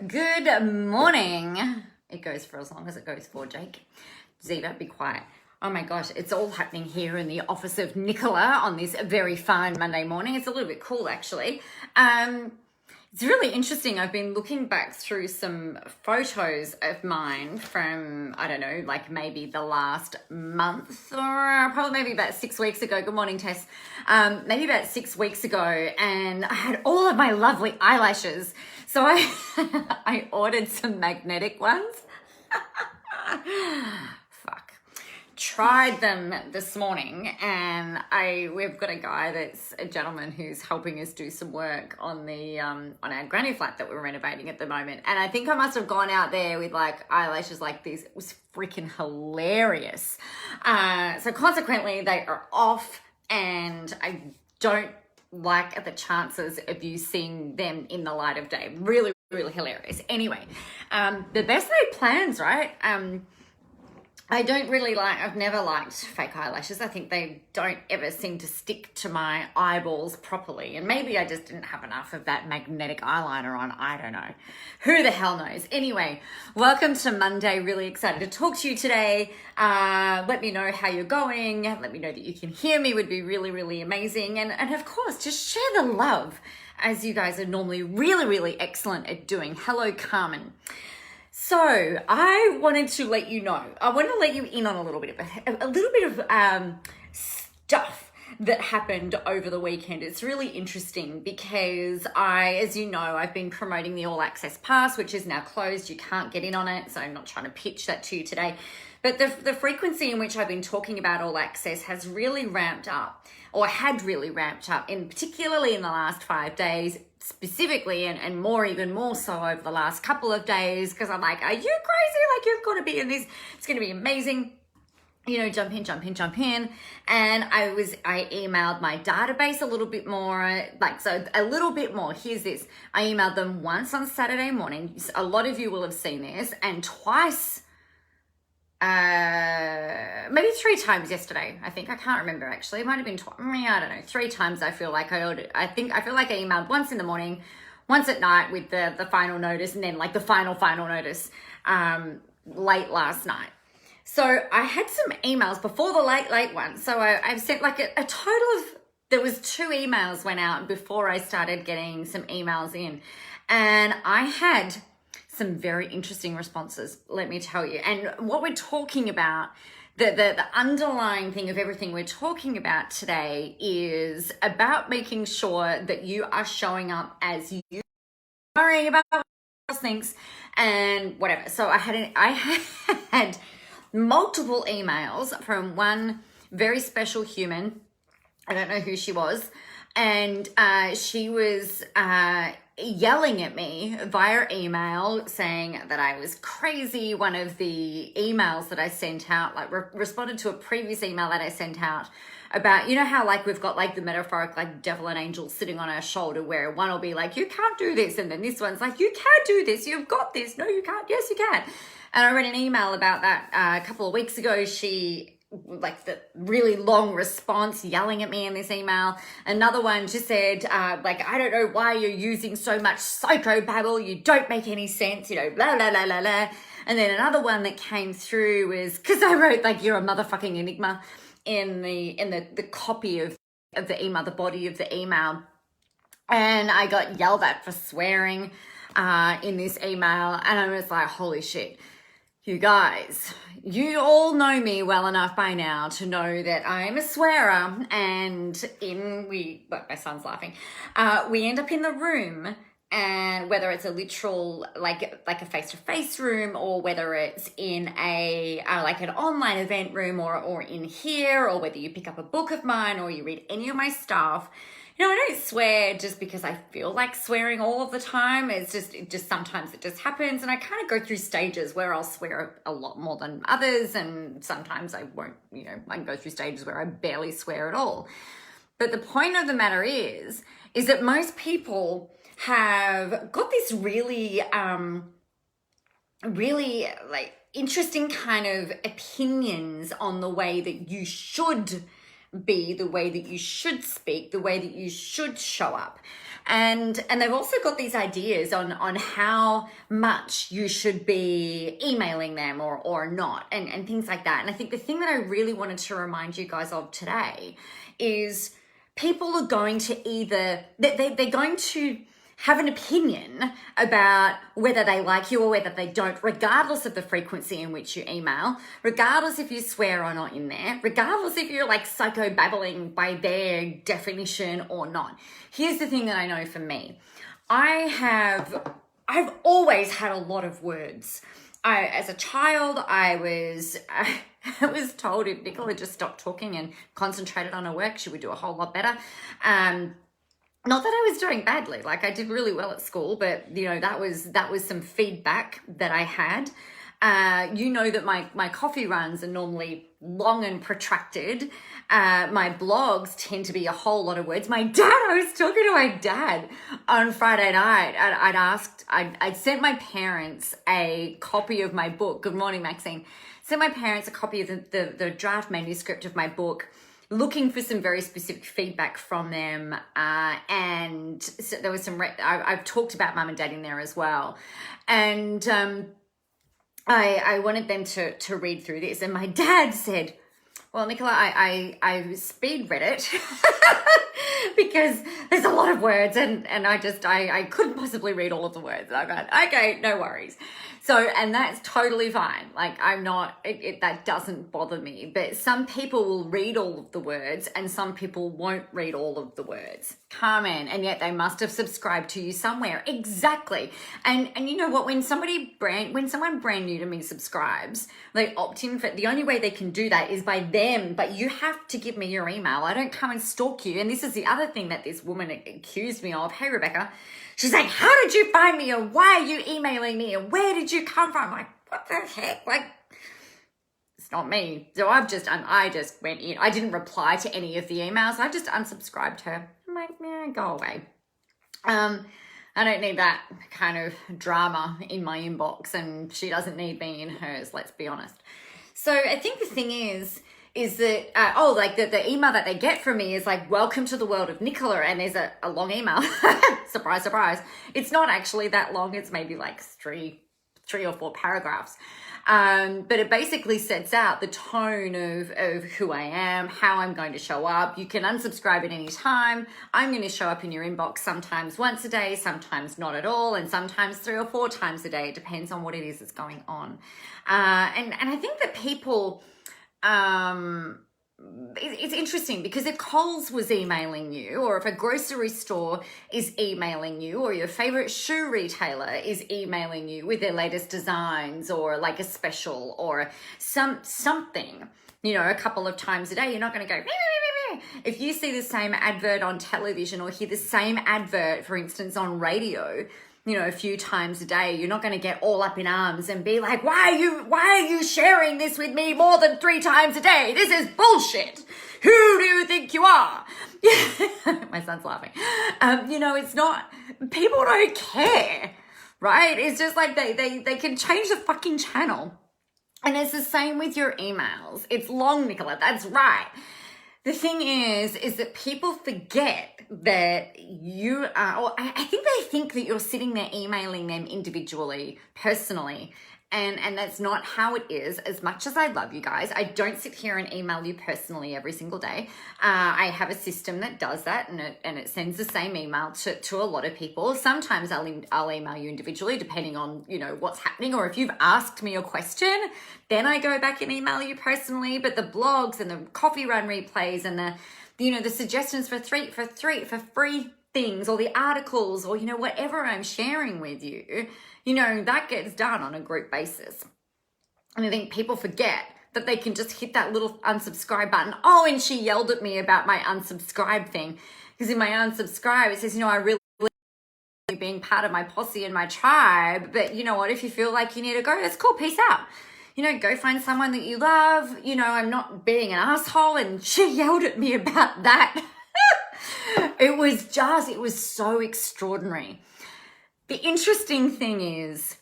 Good morning. It goes for as long as it goes for, Jake. Ziva, be quiet. Oh my gosh, it's all happening here in the office of Nicola on this very fine Monday morning. It's a little bit cool, actually. It's really interesting. I've been looking back through some photos of mine from, I don't know, like maybe the last month or probably maybe about 6 weeks ago. Good morning, Tess. Maybe about 6 weeks ago, and I had all of my lovely eyelashes. So I ordered some magnetic ones. Fuck. Tried them this morning, and we've got a guy that's a gentleman who's helping us do some work on the on our granny flat that we're renovating at the moment. And I think I must have gone out there with like eyelashes like this. It was freaking hilarious. So consequently, they are off, and I don't like the chances of you seeing them in the light of day. Really, really hilarious. Anyway, the best laid plans, right? I've never liked fake eyelashes. I think they don't ever seem to stick to my eyeballs properly. And maybe I just didn't have enough of that magnetic eyeliner on. I don't know. Who the hell knows? Anyway, welcome to Monday. Really excited to talk to you today. Let me know how you're going. Let me know that you can hear me would be really, really amazing. And of course, just share the love as you guys are normally really, really excellent at doing. Hello, Carmen. So I wanted to let you know, I want to let you in on a little bit of stuff that happened over the weekend. It's really interesting because as you know, I've been promoting the All Access Pass, which is now closed. You can't get in on it. So I'm not trying to pitch that to you today. But the frequency in which I've been talking about All Access has really ramped up, or had really ramped up, particularly in the last 5 days, specifically, and even more so over the last couple of days, because I'm like, are you crazy? Like, you've got to be in this. It's going to be amazing. You know, jump in. And I emailed my database a little bit more, Here's this. I emailed them once on Saturday morning. A lot of you will have seen this, and twice, maybe 3 times yesterday. I think I can't remember actually. It might have been I don't know, 3 times. I feel like I ordered. I feel like I emailed once in the morning, once at night with the final notice, and then like the final notice late last night. So I had some emails before the late one. So I've sent like a total of, there was 2 emails went out before I started getting some emails in, and I had some very interesting responses, let me tell you. And what we're talking about, the underlying thing of everything we're talking about today is about making sure that you are showing up as you, worrying about what else thinks and whatever. So I had multiple emails from one very special human. I don't know who she was. And she was yelling at me via email saying that I was crazy. One of the emails that I sent out, like responded to a previous email that I sent out about, you know how like we've got like the metaphoric like devil and angel sitting on our shoulder, where one will be like, you can't do this, and then this one's like, you can do this, you've got this, no you can't, yes you can. And I read an email about that a couple of weeks ago. She, like the really long response, yelling at me in this email. Another one just said, like, I don't know why you're using so much Psychobabble. You don't make any sense, you know, blah, blah, blah, blah, blah. And then another one that came through was, because I wrote, like, you're a motherfucking enigma in the copy of the email, the body of the email. And I got yelled at for swearing in this email. And I was like, holy shit. You guys, you all know me well enough by now to know that I am a swearer, and my son's laughing, we end up in the room, and whether it's a literal, like a face-to-face room, or whether it's in like an online event room, or in here, or whether you pick up a book of mine, or you read any of my stuff. You know, I don't swear just because I feel like swearing all of the time. It's just sometimes it just happens, and I kind of go through stages where I'll swear a lot more than others, and sometimes I won't, you know, I can go through stages where I barely swear at all. But the point of the matter is that most people have got this really like interesting kind of opinions on the way that you should be the way that you should speak, the way that you should show up. And they've also got these ideas on how much you should be emailing them or not, and things like that. And I think the thing that I really wanted to remind you guys of today is people are going to either, they're going to have an opinion about whether they like you or whether they don't, regardless of the frequency in which you email, regardless if you swear or not in there, regardless if you're like psychobabbling by their definition or not. Here's the thing that I know for me. I've always had a lot of words. As a child, I was told if Nicola just stopped talking and concentrated on her work, she would do a whole lot better. Not that I was doing badly, like I did really well at school, but you know, that was some feedback that I had. You know that my coffee runs are normally long and protracted. My blogs tend to be a whole lot of words. I was talking to my dad on Friday night, and I'd sent my parents a copy of my book. Good morning, Maxine. Sent my parents a copy of the draft manuscript of my book, looking for some very specific feedback from them. And so there was I've talked about mum and dad in there as well. And I wanted them to read through this. And my dad said, well, Nicola, I speed read it because there's a lot of words and I couldn't possibly read all of the words. And I got, okay, no worries. So, and that's totally fine. Like that doesn't bother me, but some people will read all of the words and some people won't read all of the words. Come in. And yet they must have subscribed to you somewhere. Exactly. And you know what, when someone brand new to me subscribes, they opt in for, the only way they can do that is by them, but you have to give me your email. I don't come and stalk you. And this is the other thing that this woman accused me of. Hey, Rebecca. She's like, how did you find me? And why are you emailing me? And where did you come from? I'm like, what the heck? Like, it's not me. So I just went in. I didn't reply to any of the emails. I just unsubscribed her. I'm like, yeah, go away. I don't need that kind of drama in my inbox, and she doesn't need me in hers, let's be honest. So I think the thing is that, the email that they get from me is like, welcome to the world of Nicola, and there's a long email. Surprise, surprise. It's not actually that long. It's maybe like three or four paragraphs. But it basically sets out the tone of who I am, how I'm going to show up. You can unsubscribe at any time. I'm going to show up in your inbox sometimes once a day, sometimes not at all, and sometimes 3 or 4 times a day. It depends on what it is that's going on. And I think that people, it's interesting because if Coles was emailing you, or if a grocery store is emailing you, or your favorite shoe retailer is emailing you with their latest designs or like a special or something, you know, a couple of times a day, you're not going to go, meh, meh, meh, meh. If you see the same advert on television or hear the same advert, for instance, on radio, you know, a few times a day, you're not going to get all up in arms and be like, why are you sharing this with me more than 3 times a day? This is bullshit. Who do you think you are? My son's laughing. You know, it's not, people don't care, right? It's just like they can change the fucking channel. And it's the same with your emails. It's long, Nicola. That's right. The thing is that people forget that you are, or I think they think that you're sitting there emailing them individually, personally, and that's not how it is. As much as I love you guys, I don't sit here and email you personally every single day. I have a system that does that, and it sends the same email to a lot of people. Sometimes I'll email you individually, depending on, you know, what's happening, or if you've asked me a question, then I go back and email you personally. But the blogs and the coffee run replays and the suggestions for free things, or the articles, or, you know, whatever I'm sharing with you, you know, that gets done on a group basis. And I think people forget that they can just hit that little unsubscribe button. Oh, and she yelled at me about my unsubscribe thing. Because in my unsubscribe, it says, you know, I really being part of my posse and my tribe. But you know what? If you feel like you need to go, that's cool. Peace out. You know, go find someone that you love. You know, I'm not being an asshole. And she yelled at me about that. It was so extraordinary. The interesting thing is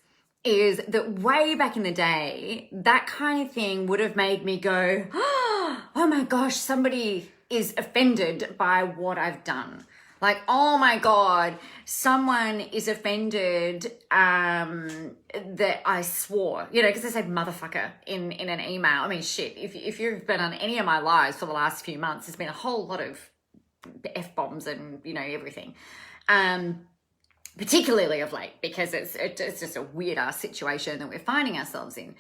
that way back in the day, that kind of thing would have made me go, oh my gosh, somebody is offended by what I've done. Like, oh my God, someone is offended that I swore, because I said motherfucker in an email. I mean, shit, if you've been on any of my lives for the last few months, there's been a whole lot of F-bombs and, everything. Particularly of late, because it's just a weird ass situation that we're finding ourselves in.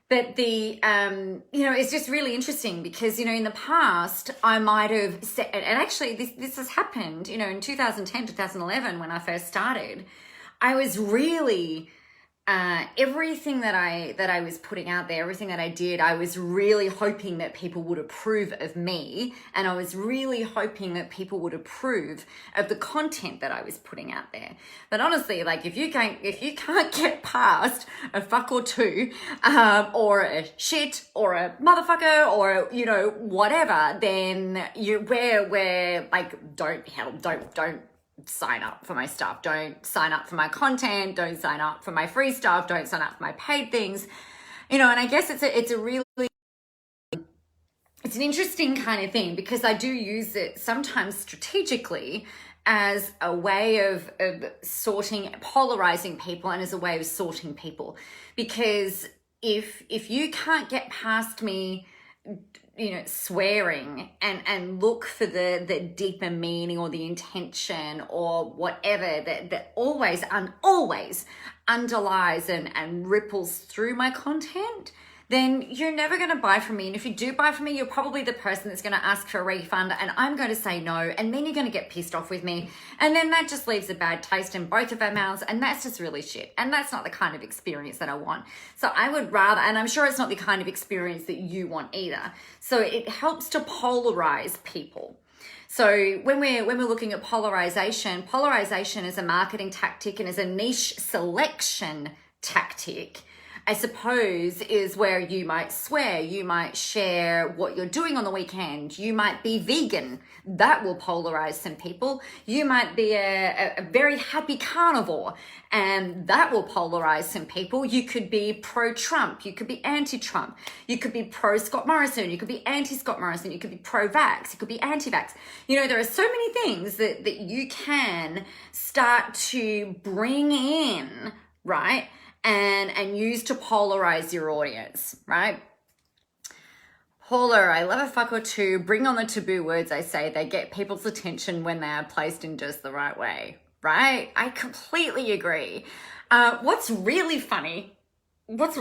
But it's just really interesting because, in the past, I might have said, and actually this has happened, in 2010, 2011, when I first started, I was really, everything that I was putting out there, everything that I did, I was really hoping that people would approve of me. And I was really hoping that people would approve of the content that I was putting out there. But honestly, like if you can't get past a fuck or two, or a shit or a motherfucker or, whatever, then we're like, don't sign up for my stuff. Don't sign up for my content. Don't sign up for my free stuff. Don't sign up for my paid things. And I guess it's an interesting kind of thing because I do use it sometimes strategically as a way of polarizing people and as a way of sorting people. Because if you can't get past me, swearing and look for the deeper meaning or the intention or whatever that always underlies and ripples through my content, then you're never going to buy from me. And if you do buy from me, you're probably the person that's going to ask for a refund and I'm going to say no. And then you're going to get pissed off with me. And then that just leaves a bad taste in both of our mouths. And that's just really shit. And that's not the kind of experience that I want. So I would rather, and I'm sure it's not the kind of experience that you want either. So it helps to polarize people. So when we're looking at polarization is a marketing tactic and is a niche selection tactic, I suppose, is where you might swear, you might share what you're doing on the weekend, you might be vegan, that will polarize some people, you might be a very happy carnivore, and that will polarize some people. You could be pro-Trump, you could be anti-Trump, you could be pro-Scott Morrison, you could be anti-Scott Morrison, you could be pro-vax, you could be anti-vax. There are so many things that you can start to bring in, right? And use to polarize your audience, right? Paula, I love a fuck or two. Bring on the taboo words, I say. They get people's attention when they are placed in just the right way, right? I completely agree. What's really funny, what's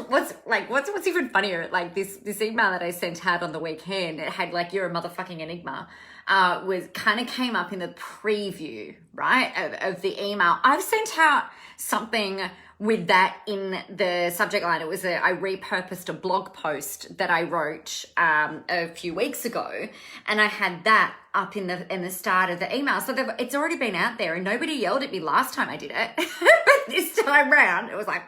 even funnier, like this email that I sent out on the weekend, it had like, you're a motherfucking enigma, came up in the preview, right, of the email. I've sent out something with that in the subject line. I repurposed a blog post that I wrote a few weeks ago, and I had that up in the start of the email. So it's already been out there, and nobody yelled at me last time I did it. But this time round, it was like,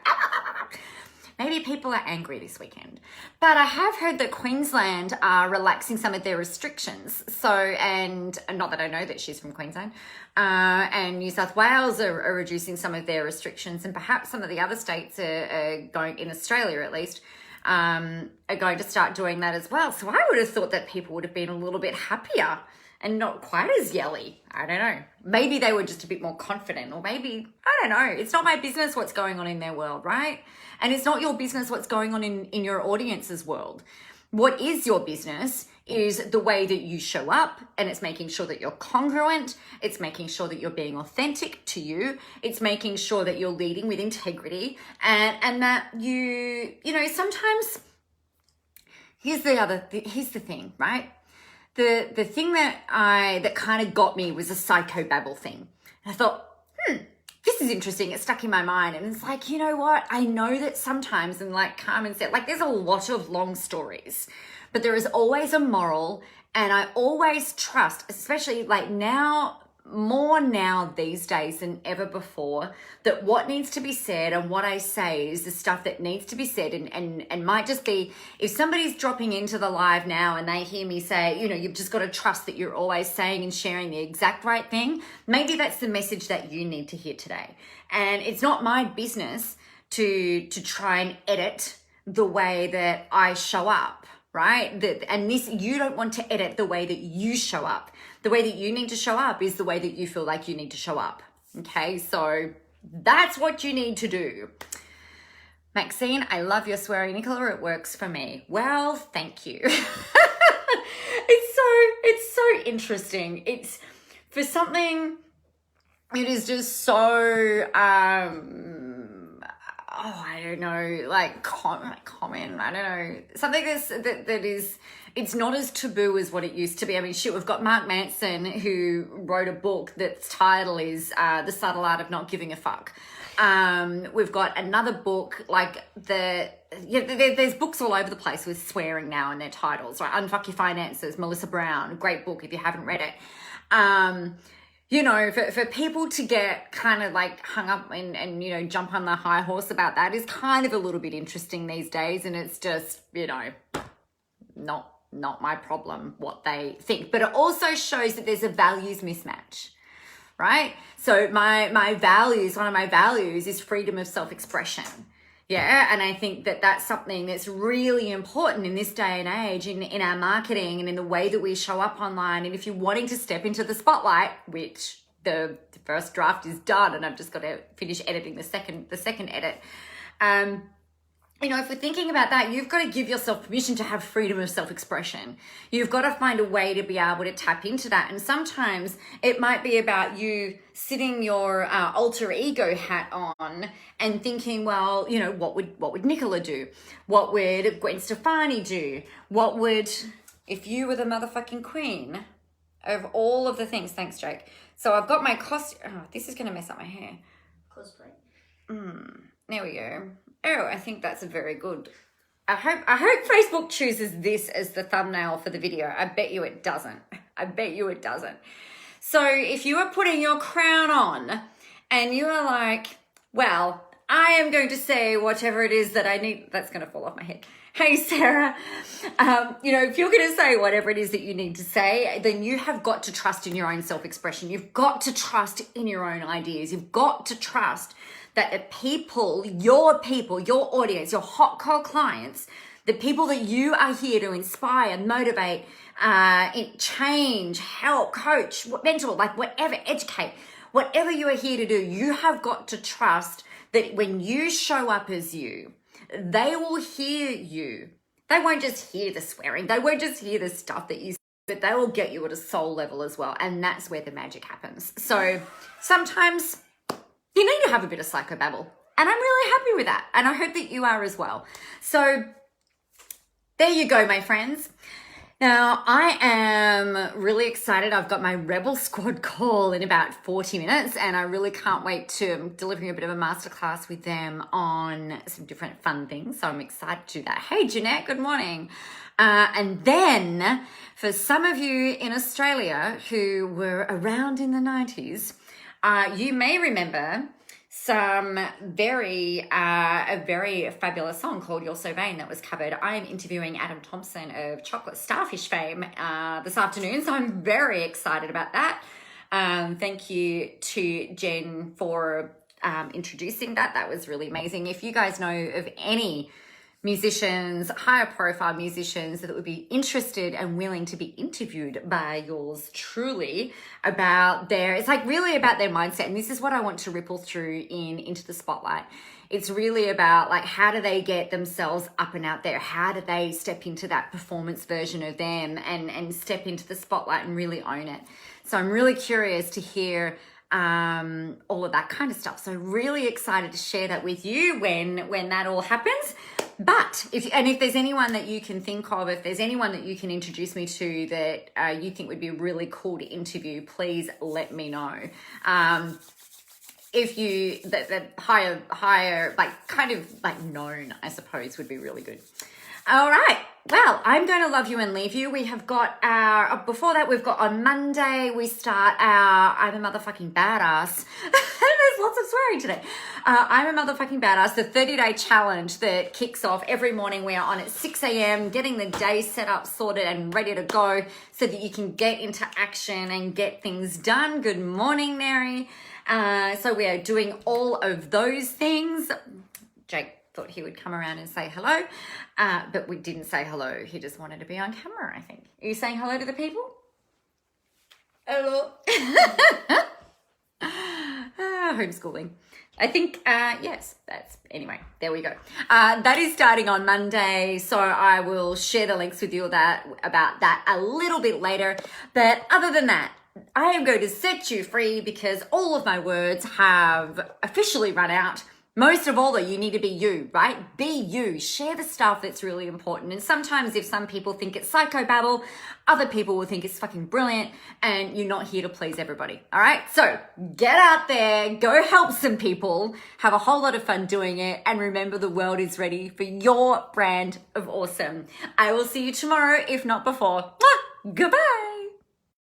maybe people are angry this weekend. But I have heard that Queensland are relaxing some of their restrictions. And not that I know that she's from Queensland, and New South Wales are reducing some of their restrictions, and perhaps some of the other states are going, in Australia at least, are going to start doing that as well. So I would have thought that people would have been a little bit happier and not quite as yelly. I don't know. Maybe they were just a bit more confident, or maybe, I don't know. It's not my business what's going on in their world, right? And it's not your business what's going on in your audience's world. What is your business is the way that you show up, and it's making sure that you're congruent. It's making sure that you're being authentic to you. It's making sure that you're leading with integrity, and that sometimes here's the thing, right? The thing that kind of got me was a Psychobabble thing. And I thought, this is interesting. It stuck in my mind. And it's like, you know what? I know that sometimes, and like Carmen said, like there's a lot of long stories, but there is always a moral. And I always trust, especially like more now these days than ever before, that what needs to be said and what I say is the stuff that needs to be said, and might just be, if somebody's dropping into the live now and they hear me say, you've just got to trust that you're always saying and sharing the exact right thing, maybe that's the message that you need to hear today. And it's not my business to try and edit the way that I show up, right? And this, you don't want to edit the way that you show up. The way that you need to show up is the way that you feel like you need to show up. Okay, so that's what you need to do. Maxine, I love your swearing, Nicola. It works for me. Well, thank you. It's so interesting. It's for something. It is just so. I don't know, like common. I don't know, something that is. It's not as taboo as what it used to be. I mean, shit, we've got Mark Manson who wrote a book that's title is The Subtle Art of Not Giving a Fuck. We've got another book like there's books all over the place with swearing now in their titles, right? Unfuck Your Finances, Melissa Brown, great book if you haven't read it. You know, for people to get kind of like hung up and, you know, jump on the high horse about that is kind of a little bit interesting these days. And it's just, you know, not my problem what they think. But it also shows that there's a values mismatch, right? So my values, one of my values is freedom of self-expression. Yeah, and I think that that's something that's really important in this day and age in our marketing and in the way that we show up online. And if you're wanting to step into the spotlight, which the first draft is done and I've just got to finish editing the second edit, you know, if we're thinking about that, you've got to give yourself permission to have freedom of self-expression. You've got to find a way to be able to tap into that. And sometimes it might be about you sitting your alter ego hat on and thinking, well, you know, what would Nicola do? What would Gwen Stefani do? What would, if you were the motherfucking queen of all of the things? Thanks, Jake. So I've got my costume. Oh, this is going to mess up my hair. Cosplay. There we go. Oh, I think that's a very good. I hope Facebook chooses this as the thumbnail for the video. I bet you it doesn't. So if you are putting your crown on and you are like, well, I am going to say whatever it is that I need. That's going to fall off my head. Hey, Sarah, you know, if you're going to say whatever it is that you need to say, then you have got to trust in your own self-expression. You've got to trust in your own ideas. You've got to trust that the people, your audience, your hot cold clients, the people that you are here to inspire, motivate, change, help, coach, mentor, like whatever, educate, whatever you are here to do, you have got to trust that when you show up as you, they will hear you. They won't just hear the swearing. They won't just hear the stuff that you say, but they will get you at a soul level as well. And that's where the magic happens. So sometimes you need to have a bit of psychobabble. And I'm really happy with that. And I hope that you are as well. So there you go, my friends. Now, I am really excited. I've got my Rebel Squad call in about 40 minutes, and I really can't wait to delivering a bit of a masterclass with them on some different fun things. So I'm excited to do that. Hey, Jeanette, good morning. And then for some of you in Australia who were around in the 90s, you may remember a very fabulous song called You're So Vain that was covered. I am interviewing Adam Thompson of Chocolate Starfish fame this afternoon, so I'm very excited about that. Thank you to Jen for introducing that. That was really amazing. If you guys know of any musicians, higher profile musicians that would be interested and willing to be interviewed by yours truly about it's like really about their mindset. And this is what I want to ripple through into the spotlight. It's really about like, how do they get themselves up and out there? How do they step into that performance version of them and step into the spotlight and really own it? So I'm really curious to hear all of that kind of stuff. So really excited to share that with you when that all happens. But if there's anyone that you can think of, if there's anyone that you can introduce me to that you think would be really cool to interview, please let me know. If you that higher like kind of like known, I suppose, would be really good. All right. Well, I'm going to love you and leave you. We have got before that, we've got on Monday, we start our I'm a Motherfucking Badass. There's lots of swearing today. I'm a Motherfucking Badass, the 30-day challenge that kicks off every morning. We are on at 6 a.m., getting the day set up, sorted, and ready to go so that you can get into action and get things done. Good morning, Mary. So we are doing all of those things. Jake thought he would come around and say hello, but we didn't say hello. He just wanted to be on camera, I think. Are you saying hello to the people? Hello. Homeschooling. I think, yes, anyway, there we go. That is starting on Monday, so I will share the links with you about that a little bit later. But other than that, I am going to set you free because all of my words have officially run out. Most of all, though, you need to be you, right? Be you. Share the stuff that's really important. And sometimes if some people think it's psychobabble, other people will think it's fucking brilliant, and you're not here to please everybody. All right? So get out there, go help some people, have a whole lot of fun doing it, and remember the world is ready for your brand of awesome. I will see you tomorrow, if not before. Mwah! Goodbye.